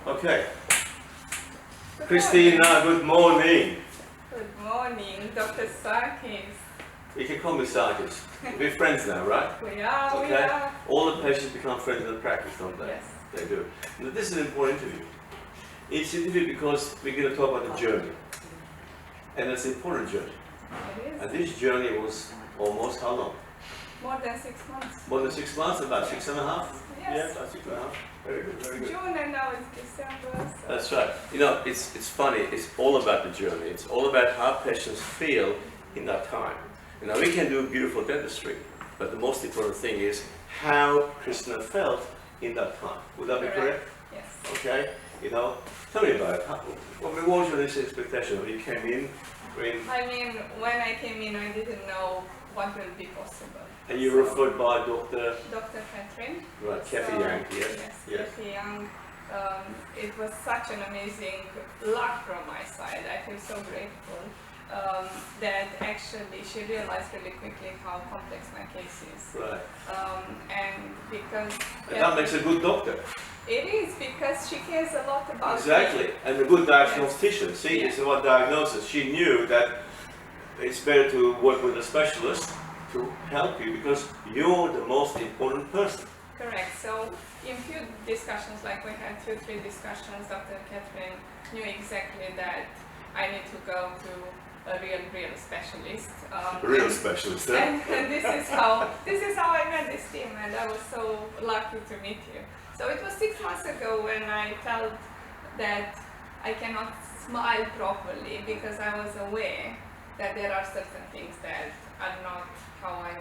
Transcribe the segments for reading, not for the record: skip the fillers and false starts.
Okay. Cristina, good morning. Good morning, Dr. Sarkis. You can call me Sarkis. We're friends now, right? We are, Okay. we are. All the patients become friends in the practice, don't they? Yes. They do. Now, this is an important interview. It's an interview because we're going to talk about the journey. And it's an important journey. It is. And this journey was almost how long? More than 6 months. More than 6 months? About 6 and a half? Yes. Yeah, about 6 and a half. Very good, very good. June and now it's December. So. That's right. You know, it's funny. It's all about the journey. It's all about how patients feel in that time. You know, we can do beautiful dentistry, but the most important thing is how Cristina felt in that time. Would that be correct? Yes. Okay. You know, tell me about it. What was your initial expectation when you came in? I mean, when I came in, I didn't know what will be possible. And you were referred by Dr. Catherine. Right, Kathy Young, yes. Yes, Kathy Young. It was such an amazing luck from my side. I feel so grateful that actually she realized really quickly how complex my case is. Right. And because... And that makes a good doctor. It is, because she cares a lot about Exactly, and a good diagnostician. See, it's about diagnosis. She knew that it's better to work with a specialist to help you because you're the most important person. Correct. So in few discussions, like we had 2-3 discussions, Dr. Catherine knew exactly that I need to go to a real specialist. Real specialist, eh? And this is how I met this team, and I was so lucky to meet you. So it was 6 months ago when I felt that I cannot smile properly because I was aware that there are certain things that are not how I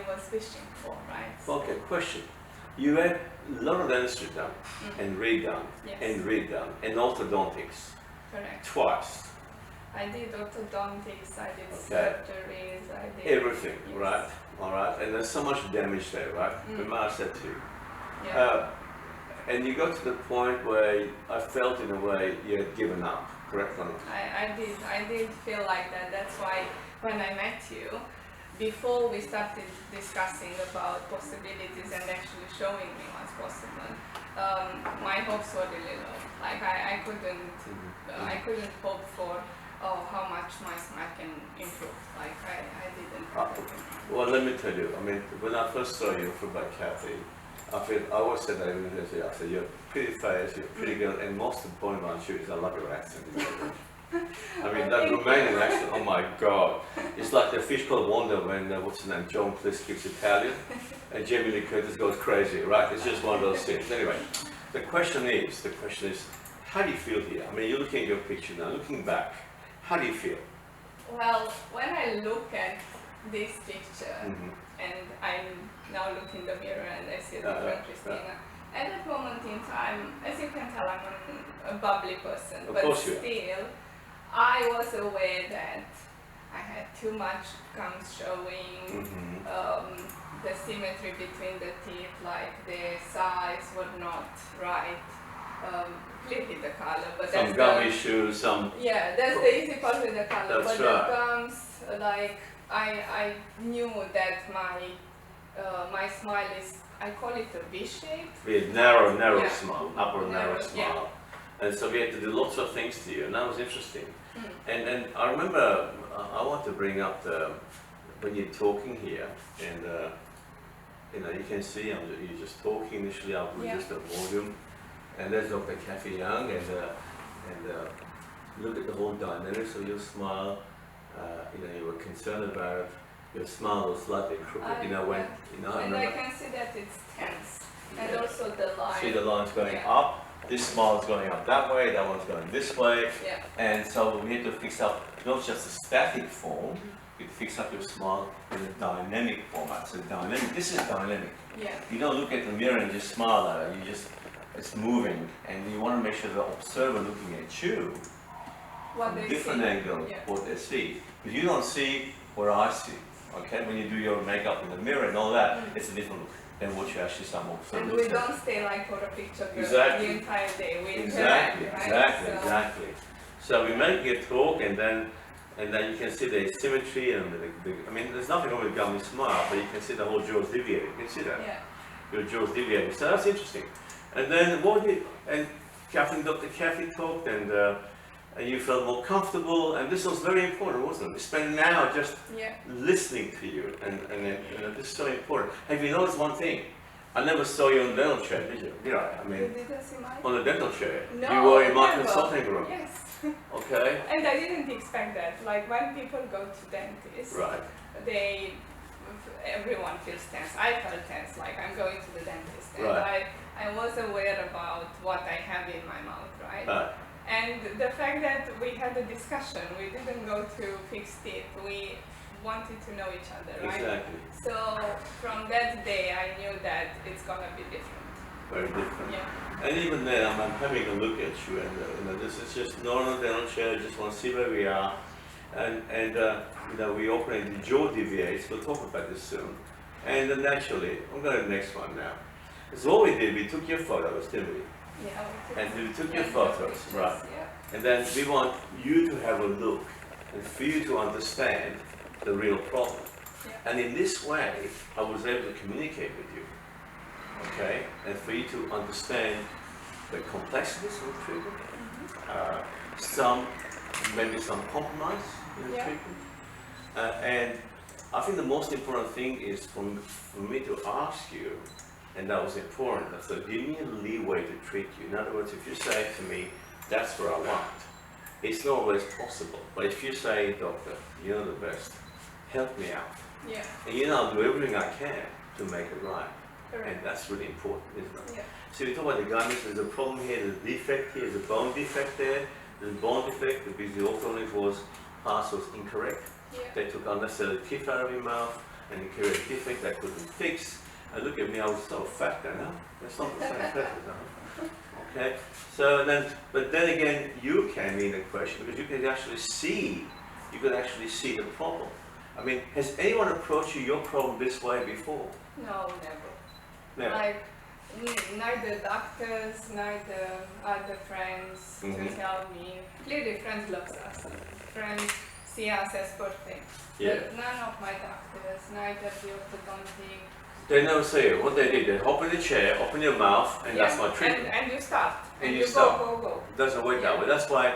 was wishing for, right? Okay, question. You had a lot of dentistry done, and redone, Yes. and redone, and orthodontics. Correct. Twice. I did orthodontics, I did Okay. surgeries, I did Everything, yes. right? All right, and there's so much damage there, right? Remember I said to you. Yeah. And you got to the point where I felt in a way you had given up, correct or not? I did feel like that. That's why when I met you, before we started discussing about possibilities and actually showing me what's possible, my hopes were really low. Like I couldn't hope for how much my smile can improve. Like I didn't. Well, let me tell you. I mean, when I first saw you from by Kathy, I always said that I said you're pretty face, you're pretty good, and most important about you is I love your accent. I mean, that Romanian accent, oh my God. It's like the fish called Wonder when, what's his name, John Cleese keeps Italian, and Jamie Lee Curtis goes crazy, right? It's just one of those things. Anyway, the question is, how do you feel here? I mean, you're looking at your picture now, looking back, how do you feel? Well, when I look at this picture, and I now look in the mirror and I see a different Cristina, at that moment in time, as you can tell, I'm a bubbly person, but still, I was aware that I had too much gums showing, the symmetry between the teeth, like the size were not right, clearly the color, but some that's gum issues, some... Yeah, that's the easy part with the color, That's but right. the gums, like, I knew that my smile is, I call it a V-shape. We had narrow Yeah. smile, upper narrow smile. And so we had to do lots of things to you, and that was interesting. And I remember, I want to bring up when you're talking here, and you know, you can see you're just talking initially, I'll put just the volume, and there's Dr. Kathy Young, and look at the whole dynamics of your smile. You know, you were concerned about your smile was slightly crooked, you know, when, you know, and I can see that it's tense, and also the line. See the lines going up. This smile is going up that way, that one's going this way, and so we had to fix up not just a static form, we had to fix up your smile in a dynamic format. So dynamic, this is dynamic. You don't look at the mirror and just smile at it, it's moving, and you want to make sure the observer looking at you, from a different angle, what they see. Because you don't see what I see, okay? When you do your makeup in the mirror and all that, it's a different look than what you actually someone observe. And we don't stay like for a picture the entire day. We Exactly. So we make a talk, and then you can see the asymmetry and I mean, there's nothing wrong with gummy smile, but you can see the whole jaw is deviating. You can see that. your jaw's deviating. So that's interesting. And then and Dr. Kathy talked, and you felt more comfortable, and this was very important, wasn't it? We spent an hour just listening to you, and this is so important. Have you noticed one thing? I never saw you on the dental chair, did you? I mean, you didn't see mine? on the dental chair. No, you were in my never. consulting room. Yes. Okay. And I didn't expect that. Like when people go to dentists, Right. Everyone feels tense. I felt tense, like I'm going to the dentist, and Right. I was aware about what I have in my mouth, right? Right. And the fact that we had a discussion, we didn't go to fix teeth, we wanted to know each other, right? Exactly. So from that day, I knew that it's gonna be different. Very different. Yeah. And even then, I'm having a look at you, and this is just normal dental chair. I just want to see where we are, and we operate the jaw deviates. We'll talk about this soon. And naturally, I'm going to the next one now. So what we did, we took your photos, didn't we? Yeah. And we took your photos, pictures, right? Yeah. And then we want you to have a look, and for you to understand the real problem. Yeah. And in this way, I was able to communicate with you. Okay, and for you to understand the complexities of the treatment, maybe some compromise in the treatment, and I think the most important thing is for me to ask you, and that was important, so give me a leeway to treat you. In other words, if you say to me, that's what I want, it's not always possible, but if you say, doctor, you're the best, help me out, and I'll do everything I can to make it right. And that's really important, isn't it? Yeah. So we talk about the gummies, there's a problem here, there's a defect here, there's a bone defect there, there's a bone defect because the orthodontic pass was incorrect. Yeah. They took unnecessary teeth out of your mouth and you carried a defect they couldn't fix. And look at me, I was so fat then, huh? That's not the same person, huh? Okay, so then, but then again, you came in the question because you could actually see the problem. I mean, has anyone approached your problem this way before? No, never. Never. Like, neither doctors, neither other friends to tell me. Clearly, friends love us. Friends see us as perfect. Yeah. But none of my doctors, neither the orthodontic. They never say it. What they did, they hop in the chair, open your mouth, and that's my treatment. And you start. And you start. Go. It doesn't work that way. That's why.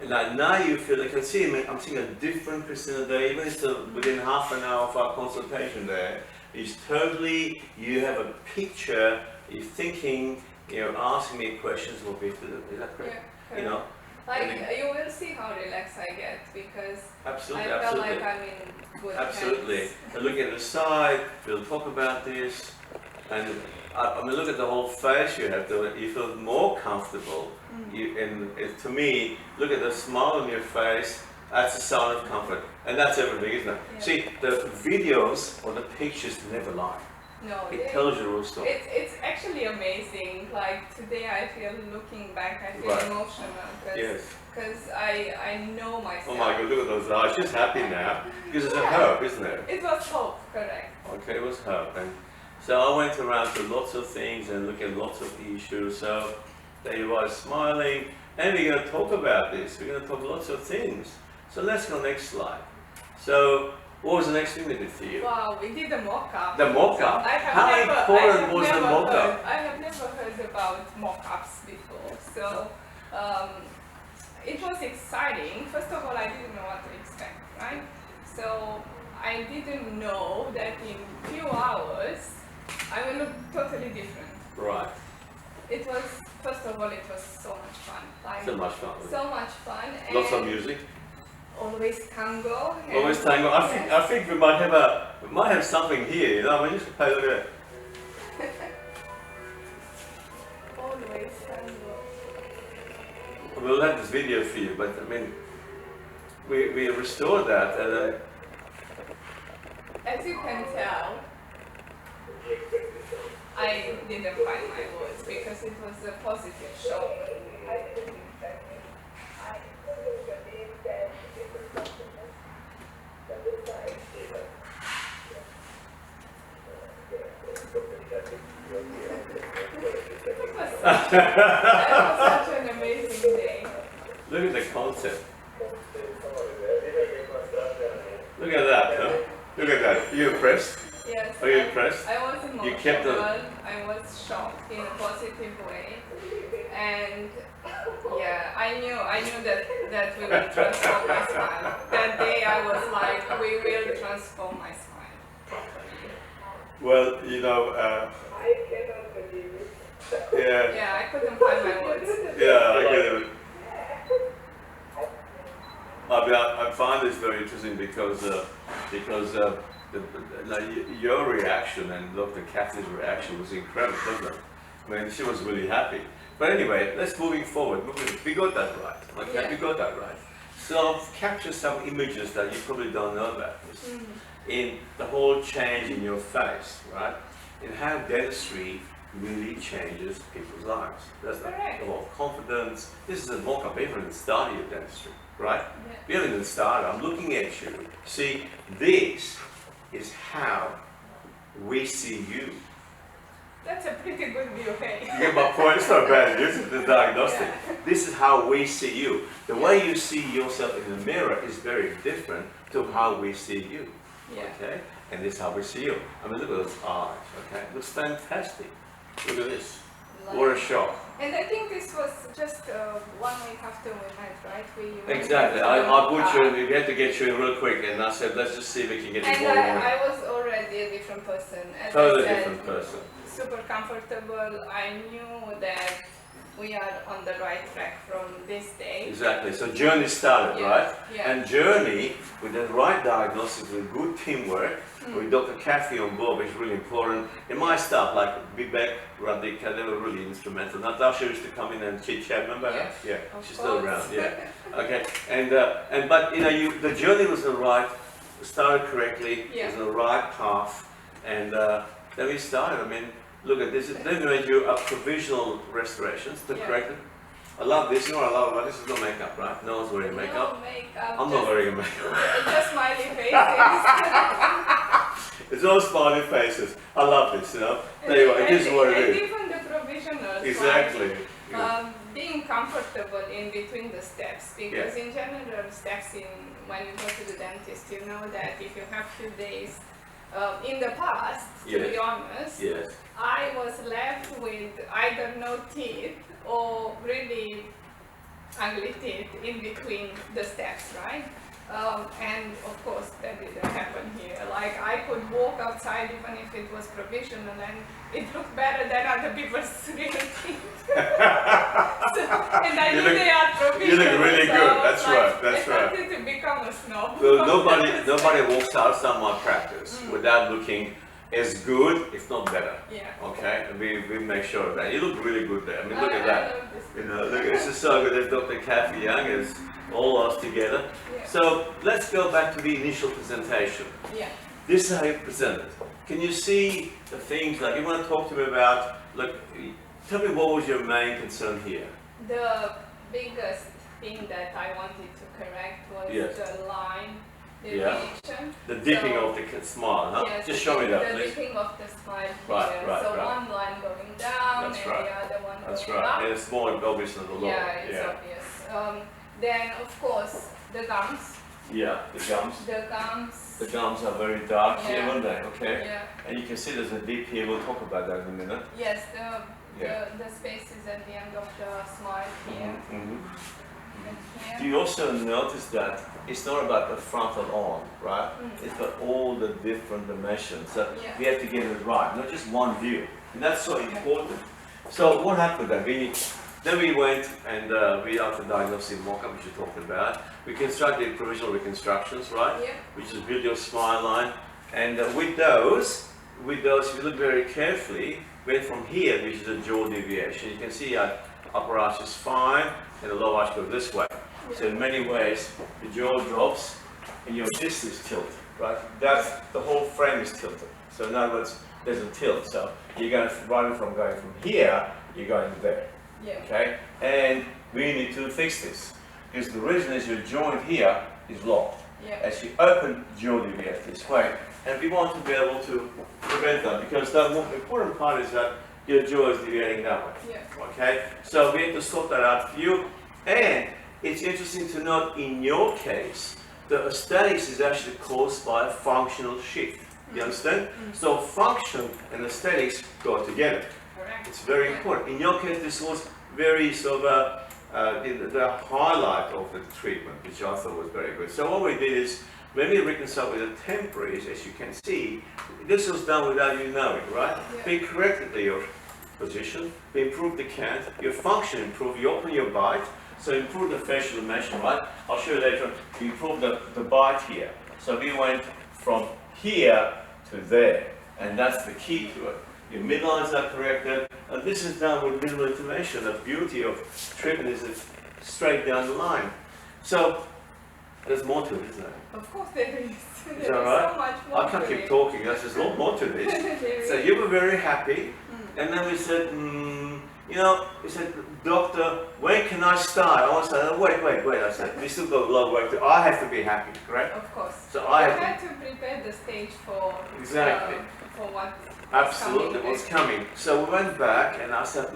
Like now you feel, you can see, I'm seeing a different Cristina there, even if it's within half an hour of our consultation there. It's totally, you have a picture, you're thinking, you're asking me questions, what we have to do. Is that correct? Yeah, like, you will see how relaxed I get because absolutely, I felt like I'm in good absolutely. hands. And look at the side, we'll talk about this. And I mean, look at the whole face you have, you feel more comfortable. And to me, look at the smile on your face, that's a sign of comfort. And that's everything, isn't it? Yeah. See, the videos or the pictures never lie. No, it tells you the real story. It's actually amazing. Like today I feel, looking back, I feel emotional because I know myself. Oh my God, look at those eyes. She's happy now. Because it's a hope, isn't it? It was hope, correct. Okay, it was hope. And so I went around to lots of things and looked at lots of issues. So there you are smiling. And we're going to talk about this. We're going to talk lots of things. So let's go next slide. So what was the next thing we did for you? Wow, we did a mock-up. The mock-up? How important was the mock-up? I have never heard about mock-ups before. So it was exciting. First of all, I didn't know what to expect, right? So I didn't know that in few hours I will look totally different. Right. It was, first of all, it was so much fun. Like, so much fun. So much fun. Lots of music. Always tango. Always tango. I think we might have something here. You know, I mean, just pay a look at it. Always tango. We'll have this video for you, but I mean, we restored that, and as you can tell, I didn't find my words because it was a positive show. That was such an amazing day. Look at the concept. Look at that, huh? Look at that. Are you impressed? Yes. Are you impressed? I was emotional. You kept the. I was shocked in a positive way, and yeah, I knew that we will transform my smile. That day I was like, we will transform my smile. Well, you know, I cannot believe it. yeah. Yeah, I couldn't find my words. Yeah, I get it. I find this very interesting because your reaction and Dr. Kathy's reaction was incredible, wasn't it? I mean, she was really happy. But anyway, let's moving forward. We got that right. Okay, Yeah. we got that right. So I've captured some images that you probably don't know about this. In the whole change in your face, right? In how dentistry really changes people's lives. That's Correct. a lot of confidence. This is a mock-up, even in the start of your dentistry, right? Yeah. We haven't even started. I'm looking at you. See, this is how we see you. That's a pretty good view, hey? You get my point? It's not bad. This is the diagnostic. Yeah. This is how we see you. The way you see yourself in the mirror is very different to how we see you. Yeah. Okay? And this is how we see you. I mean, look at those eyes. Okay? It looks fantastic. Look at this. What a shock. And I think this was just 1 week after we met, right? Exactly. I put you in, we had to get you in real quick, and I said, let's just see if we can get you And more. I was already a different person. As Totally I said, different person. super comfortable. I knew that we are on the right track from this day. Exactly. So journey started, Yeah, right? yeah. And journey with the right diagnosis, with good teamwork, with Dr. Kathy on board, which is really important. In my staff, like Vivek, Radhika, they were really instrumental. Natasha used to come in and chit chat. Remember her? Yeah, Of she's still course. around. Yeah. Okay. And but you know, the journey was the right, started correctly. It was the right path, and then we started. I mean, look at this. Then we made you a provisional restoration to correct it. I love this. You know what I love about this? Is no makeup, right? No one's wearing makeup. No makeup. I'm not wearing makeup. Just smiley faces. It's all smiley faces. I love this, you know. Tell you what, it is what it And is. even the provisional. Exactly. Being comfortable in between the steps, because in general steps when you go to the dentist, you know that if you have few days in the past, to be honest, I was left with either no teeth or really ugly teeth in between the steps, right? And of course that didn't happen here. Like I could walk outside even if it was provisional and it looked better than other people's real teeth. And I knew they are provisional. You look really so good, that's like, right, that's I right. wanted to become a snob. So nobody walks outside my practice without looking as good, if not better. Yeah. Okay? And we make sure of that. You look really good there. I mean, look at I that. love this. You know, look, this is so good. There's Dr. Kathy Young, is all us together. Yeah. So let's go back to the initial presentation. Yeah. This is how you presented. Can you see the things like you want to talk to me about? Look, tell me what was your main concern here? The biggest thing that I wanted to correct was the line deviation. The dipping of the smile, huh? Yes, just show me that, the please. dipping of the smile here. Right, so right. one line going down That's and right. the other one That's going right. up. And it's more obvious than the lower. Yeah, it's obvious. Then of course the gums. Yeah, the gums. The gums. The gums are very dark here, aren't they? Okay. Yeah. And you can see there's a dip here. We'll talk about that in a minute. Yes, the spaces at the end of the smile here. And here. Do you also notice that it's not about the frontal arm, right? It's got all the different dimensions. So we have to get it right, not just one view. And that's so important. So what happened then? Then we went and we after diagnosing mock-up, which you talked about. We constructed provisional reconstructions, right? Yeah. Which is build your smile line. And with those, if you look very carefully, went from here, which is a jaw deviation. You can see our upper arch is fine, and the lower arch goes this way. So in many ways, the jaw drops, and your disc is tilted, right? The whole frame is tilted. So in other words, there's a tilt. So you're going to run from going from here, you're going there. Yeah. Okay? And we need to fix this. Because the reason is your joint here is locked. Yeah. As you open, jaw deviates this way. And we want to be able to prevent that, because the important part is that your jaw is deviating that way. Yeah. Okay? So we have to sort that out for you. And it's interesting to note, in your case, the aesthetics is actually caused by a functional shift. You understand? So function and aesthetics go together. It's very important. In your case, this was very sort of the highlight of the treatment, which I thought was very good. So what we did is, when we reconciled with the temporaries, as you can see, this was done without you knowing, right? Yeah. We corrected your position, we improved the cant, your function improved, you open your bite, so improve the facial dimension, right? I'll show you later on. We improved the bite here. So we went from here to there, and that's the key to it. Your midlines are corrected, and this is done with minimal intervention. The beauty of treatment is it's straight down the line. So there's more to it, isn't there? Of course there is. Is There that is right? so much more I can't to keep it. talking, there's a lot more to this. There So is. you were very happy, and then we said, you know, we said, doctor, when can I start? I was like, wait. I said, we still got a lot of work to do. I have to be happy, correct? Of course. So I You have had to prepare the stage for Exactly. For what Absolutely, coming what's next. coming. So we went back, and I said,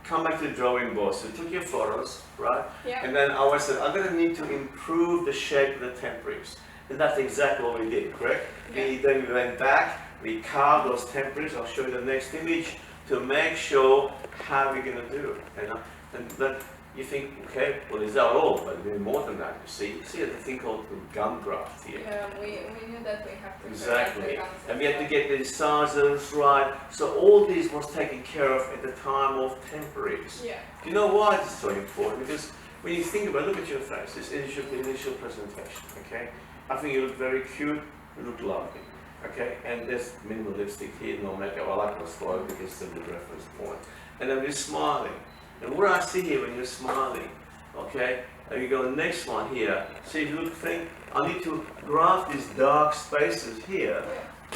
come back to the drawing board. So we took your photos, right? Yeah. And then I said, I'm going to need to improve the shape of the temporaries. And that's exactly what we did, correct? Then we went back, we carved those temporaries. I'll show you the next image to make sure how we're going to do it. You know? And then you think, okay, well, is that all? But we're more than that, you see. See the thing called gum graft here. Yeah, we knew that we have to Exactly. correct the gums And as we had to well. get the incisors right. So all this was taken care of at the time of temporaries. Yeah. Do you know why this is so important? Because when you think about it, look at your face, this initial presentation, okay? I think you look very cute, you look lovely, okay? And there's minimal lipstick here, no makeup. I like my spoil because it's a good reference point. And then we're smiling. And what I see here when you're smiling, okay? And you go to the next one here. See, if you look, think, I need to graft these dark spaces here,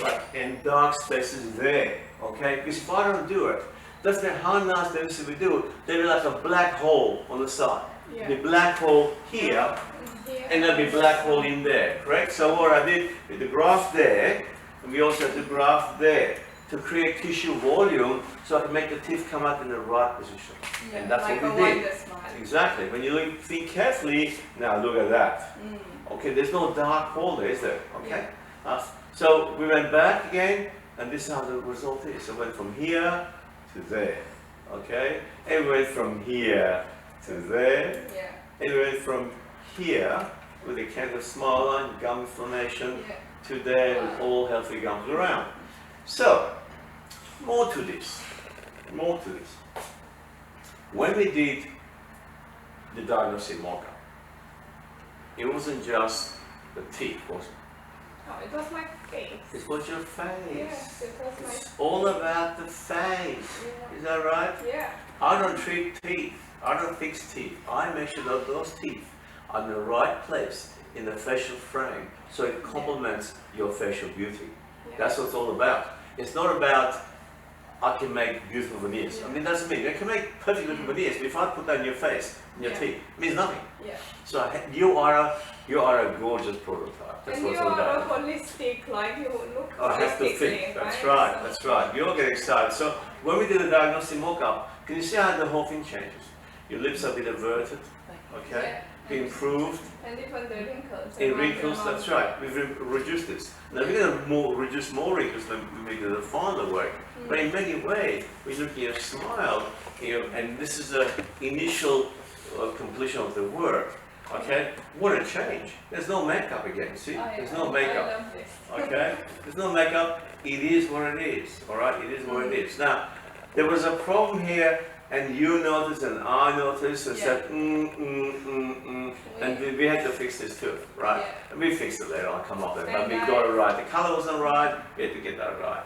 right? And dark spaces there, okay? Because if I don't do it, doesn't matter how nice dentistry we do, there'll be like a black hole on the side. Yeah. The black hole here, Here. and there'll be a black hole in there, correct? So what I did with the graft there, and we also had the graft there to create tissue volume so I can make the teeth come out in the right position. Yeah, And that's like what a we did. wonder smile. Exactly. When you think carefully, now look at that. Okay, there's no dark hole there, is there? Okay. So we went back again, and this is how the result is. So we went from here to there. Okay, and we went from here to there, Yeah. and we went from here with a kind of small line, gum inflammation, Yeah. to there with all healthy gums around. So, more to this. When we did the diagnostic mock-up, it wasn't just the teeth, was it? Oh, it was my face. It was your face. Yes, it was my It's all about the face. Yeah. Is that right? Yeah. I don't treat teeth. I don't fix teeth. I make sure that those teeth are in the right place in the facial frame so it complements your facial beauty. Yeah. That's what it's all about. It's not about I can make beautiful veneers. I mean, that's me. I can make perfect looking veneers, but if I put that in your face, in your Yeah. teeth, it means nothing. Yeah. So you are a gorgeous prototype. That's And what you it's all are a about. holistic, like you look I have to holistically, think. That's right? right. That's right. You all get excited. So when we did the diagnostic mock-up, can you see how the whole thing changes? Your lips are a bit averted. Okay. Yeah. Improved. And even the wrinkles. In around wrinkles, your that's mouth. right. We've reduced this. Now we're going to reduce more wrinkles than we do the final work. But in many ways, we're looking at a smile, and this is the initial completion of the work. Okay? What a change. There's no makeup again, see? There's no makeup. I love this. Okay? There's no makeup. It is what it is. Alright? It is what it is. Now, there was a problem here, and you noticed, and I noticed, and said, and we had to fix this too, right? Yeah. And we fixed it later on, come up with it, but And we got it right. The color wasn't right, we had to get that right.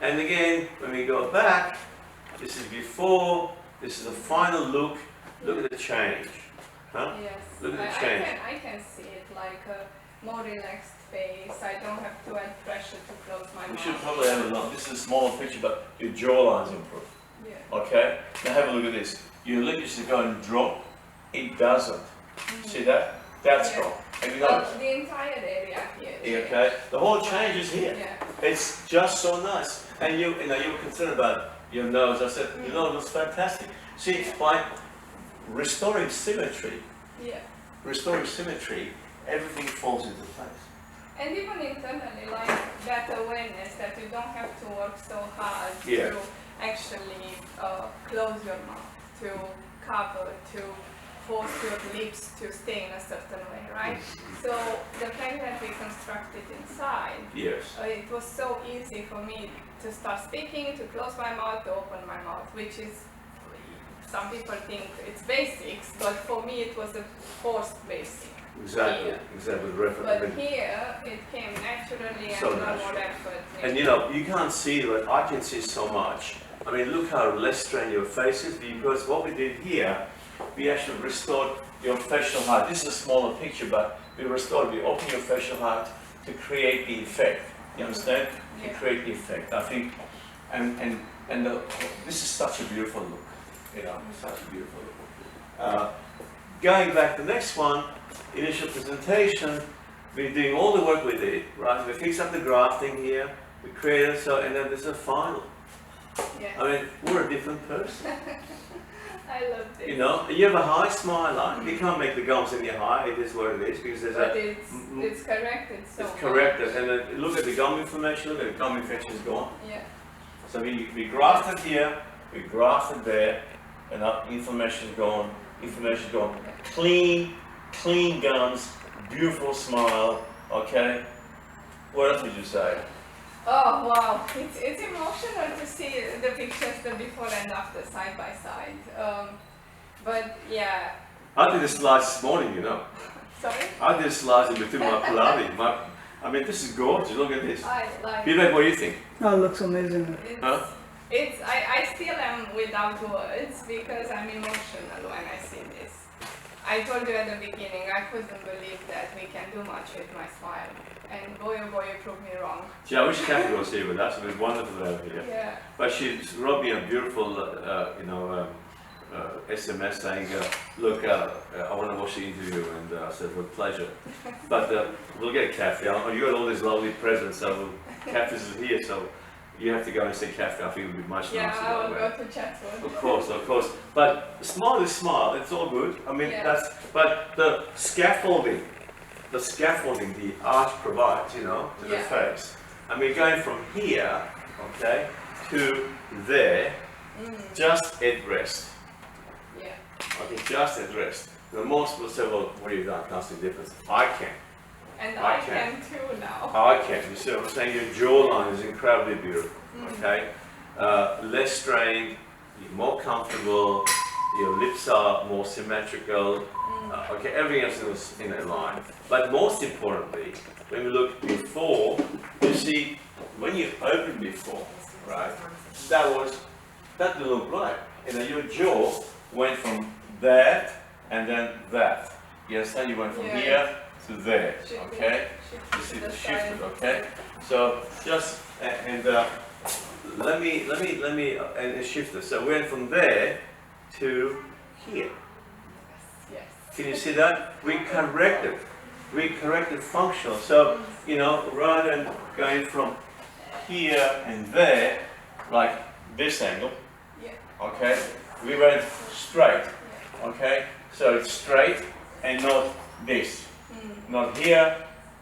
And again, when we go back, this is before, this is the final look, look at the change. Huh? Yes. Look at the I change. can see it like a more relaxed face. I don't have to add pressure to close my We mouth. should probably have a look. This is a smaller picture, but your jawline's improved. Yeah. Okay? Now have a look at this. Your lip used to go and drop. It doesn't. See that? That's Yeah. wrong. Have you Well, noticed? the entire area here. Okay? The whole change is here. Yeah. It's just so nice. And you were concerned about your nose. I said, your nose was fantastic. See, by restoring symmetry, Yeah. everything falls into place. And even internally, like that awareness that you don't have to work so hard Yeah. to actually close your mouth, to cover, to force your lips to stay in a certain way, right? So the fact that we constructed inside, Yes. It was so easy for me to start speaking, to close my mouth, to open my mouth, which is, some people think it's basics, but for me it was a forced basic. Exactly, here. exactly. But here it came naturally So and no natural. more effort. And you know, you can't see, but I can see so much. I mean, look how less strained your face is, because what we did here, we actually restored your facial height. This is a smaller picture, but we open your facial height to create the effect. You understand? Yeah. To create the effect. I think, this is such a beautiful look. You know, such a beautiful look. Going back to the next one, initial presentation, we're doing all the work we did, right? We fixed up the grafting here, we created so, and then there's a final. Yeah. I mean, we're a different person. I love this. You know, you have a high smile line. You can't make the gums any high. It is what it is because there's But it's corrected so it's corrected. And then look at the gum inflammation. Look at the gum infection is gone. Yeah. So we grafted here, we grafted there, and our inflammation is gone. Inflammation is gone. Clean gums, beautiful smile. Okay. What else would you say? Oh wow, it's emotional to see the pictures, the before and after, side by side. But yeah. I did the slides this morning, you know. Sorry? I did slides in between my Pilates. I mean, this is gorgeous. Look at this. I like. Vivek, what do you think? Oh, it looks amazing. Huh? I still am without words because I'm emotional when I see this. I told you at the beginning, I couldn't believe that we can do much with my smile. And boy oh boy, you proved me wrong. Gee, I wish Kathy was here with us. It was wonderful to have her here. Yeah. But she wrote me a beautiful, SMS saying, look, I want to watch the interview, and I said, with pleasure. But we'll get Kathy. You got all these lovely presents, so Kathy's is here, so you have to go and see Kathy. I think it would be much nicer. Yeah, I will that way. go to Chatswood. Of course. But smile is smile. It's all good. I mean, Yeah. but the scaffolding the arch provides, you know, to the Yeah. face. I mean, going from here, okay, to there, just at rest. Yeah. Okay, just at rest. The most will say, well, what have you done? Can't see the difference. I can. And I I can. can too now. I can. You see what I'm saying? Your jawline is incredibly beautiful. Okay, less strained, you're more comfortable. Your lips are more symmetrical. Okay, everything else is in a line. But most importantly, when we look before, you see when you open before, right? That didn't look right. You know, your jaw went from that and then that. You understand? You went from Yeah. here to there. Shifted. Okay. You see the shifted. Okay. So just let me and it shifted. So we went from there to here. Yes. Can you see that? We corrected functional. So, you know, rather than going from here and there, like this angle, Yeah. okay, we went straight, okay? So it's straight and not this. Not here,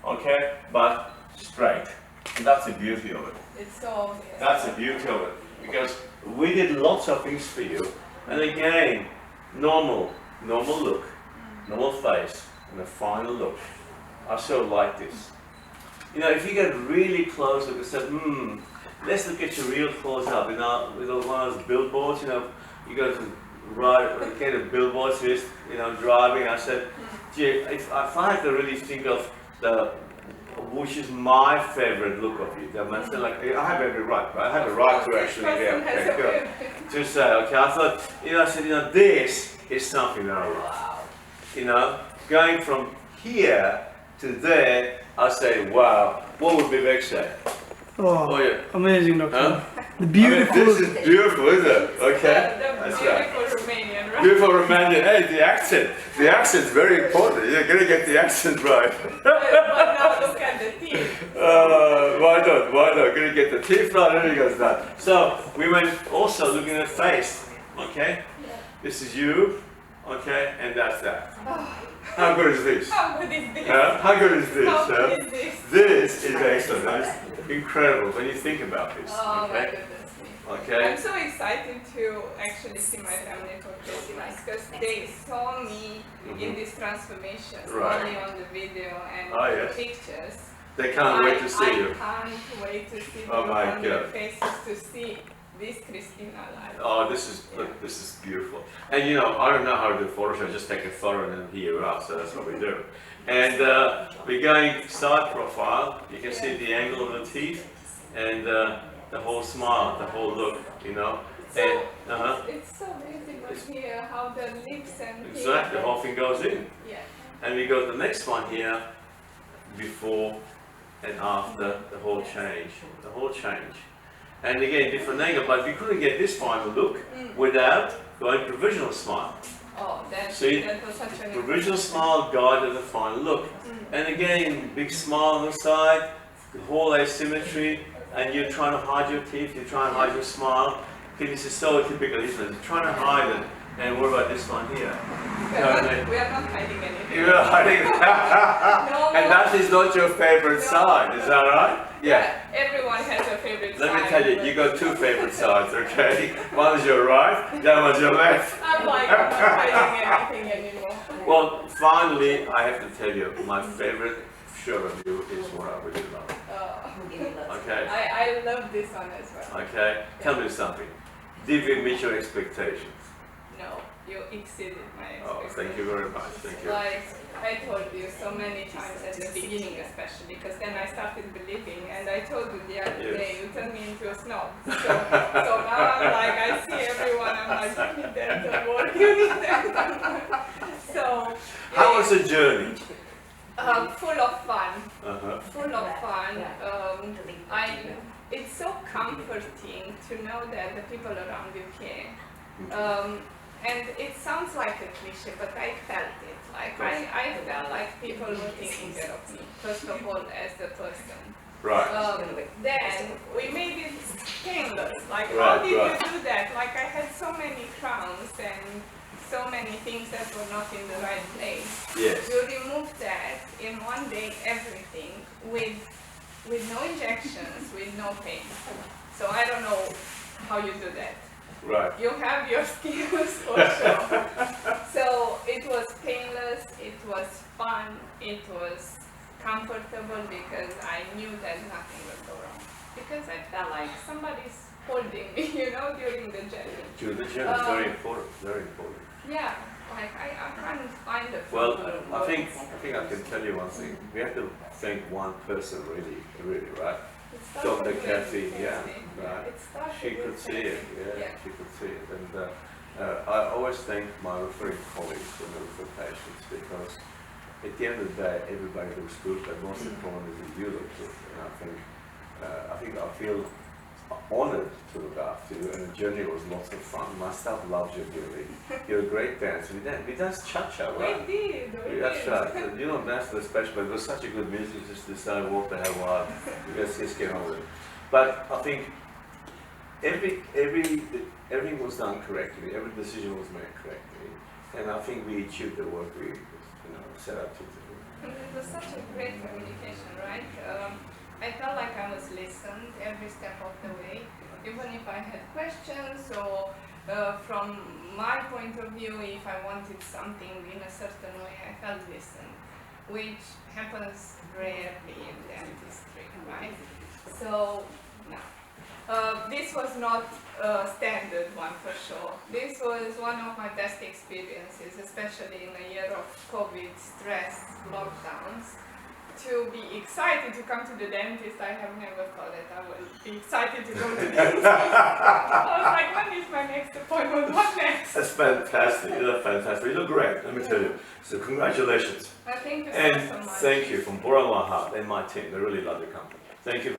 okay, but straight. And that's the beauty of it. It's so obvious. That's the beauty of it. Because we did lots of things for you. And again, normal look, normal face, and a final look. I so like this. You know, if you get really close, look and say, let's look at your real close up. You know, with one of those billboards, you know, you go to get a billboard, so you know, driving. I said, gee, if I had to really think of which is my favorite look of you. I said, like, I have every right? I have a right to actually, okay, good. To say, okay, I thought, you know, I said, you know, this is something that I love. Wow. You know, going from here to there, I say, wow, what would Vivek say? Oh, yeah. amazing, doctor. Huh? The beautiful. I mean, this is beautiful, isn't it? Okay, The that's beautiful right. Romanian, right? Beautiful Romanian. Hey, the accent's very important. You're gonna get the accent right. But now look at the teeth. Why not? Gonna get the teeth right, everything goes that. So we went also looking at face. Okay, this is you. Okay, and that's that. How good is this? How good is this? How good is this? How good is this? This is excellent. It's incredible when you think about this. Oh my Okay. goodness me. Okay? I'm so excited to actually see my family for Christmas because they saw me in this transformation, Right. only on the video and Oh, yes. pictures. They can't wait to see you. I can't wait to see Oh them my on their God. faces to see this Cristina live. Oh, this is beautiful. And you know, I don't know how to do Photoshop. Just take a photo and then here you are. So that's what we do. And we're going side profile. You can see the angle of the teeth and the whole smile, the whole look. You know. And It's so beautiful here how the lips and exactly, the whole thing goes in. Yeah. And we go to the next one here, before and after the whole change. The whole change. And again, different angle, but we couldn't get this final look without going provisional smile. Oh, that was such an Provisional smile guided the final look. And again, big smile on the side, the whole asymmetry, and you're trying to hide your teeth, you're trying to hide your smile. Okay, this is so typical, isn't it? You're trying to hide it. And what about this one here? We are not hiding anything. You're hiding. No, And that is not your favorite side, is that right? Yeah. Everyone has a favorite side. Let me tell you, you got two favorite sides, okay? One's your right, the other one's your left. I'm like, I'm not hiding anything anymore. Well, finally, I have to tell you, my favorite shot of you is what I really love. Okay? I love this one as well. Okay? Tell me something. Did we meet your expectations? No, you exceeded my Oh, expectations. thank you very much. Thank you. Like I told you so many times at the beginning, especially because then I started believing, and I told you the other Yes. day you turned me into a snob. So now I'm like, I see everyone. I'm like, you need dental work. You need dental work. So How was the journey? full of fun. Full of fun. It's so comforting to know that the people around you care. And it sounds like a cliche, but I felt it. Like I felt like people were taking care of me, first of all, as a person. Right. Then we made it painless. Like, Right, how did right. you do that? Like, I had so many crowns and so many things that were not in the right place. Yes. You removed that in one day, everything with no injections, with no pain. So I don't know how you do that. Right. You have your skills for sure. So it was painless, it was fun, it was comfortable because I knew that nothing would go wrong. Because I felt like somebody's holding me, you know, during the journey. During the journey, it's very important. Very important. Yeah, like I can't find a Well, proper I word. think I can tell you one thing. We have to thank one person, really, right? It started Dr. with Kathy, Kathy. yeah, right. It started She could with see it, Kathy. yeah, she could see it. And I always thank my referring colleagues and the referring patients because at the end of the day, everybody looks good, but most important is that you look good. And I feel honored to look after you, and the journey was lots of fun. My staff loves you dearly. You're a great dancer. We danced cha-cha, right? We did. That's right. You don't dance the special, but it was such a good music, just decided walk the hell wild. Let's just get on with it. But I think everything was done correctly, every decision was made correctly, and I think we achieved the work we set out to do. And it was such a great communication, right? I felt like I was listened every step of the way, even if I had questions or from my point of view, if I wanted something in a certain way, I felt listened, which happens rarely in dentistry, right? So, no. This was not a standard one for sure. This was one of my best experiences, especially in a year of COVID stress, lockdowns. To be excited to come to the dentist, I have never thought that I would be excited to go to the dentist. I was like, when is my next appointment? What next? That's fantastic. You look fantastic. You look great, let me tell you. So congratulations. Thank you And so much. thank you from bottom of my heart and my team. They really love your company. Thank you.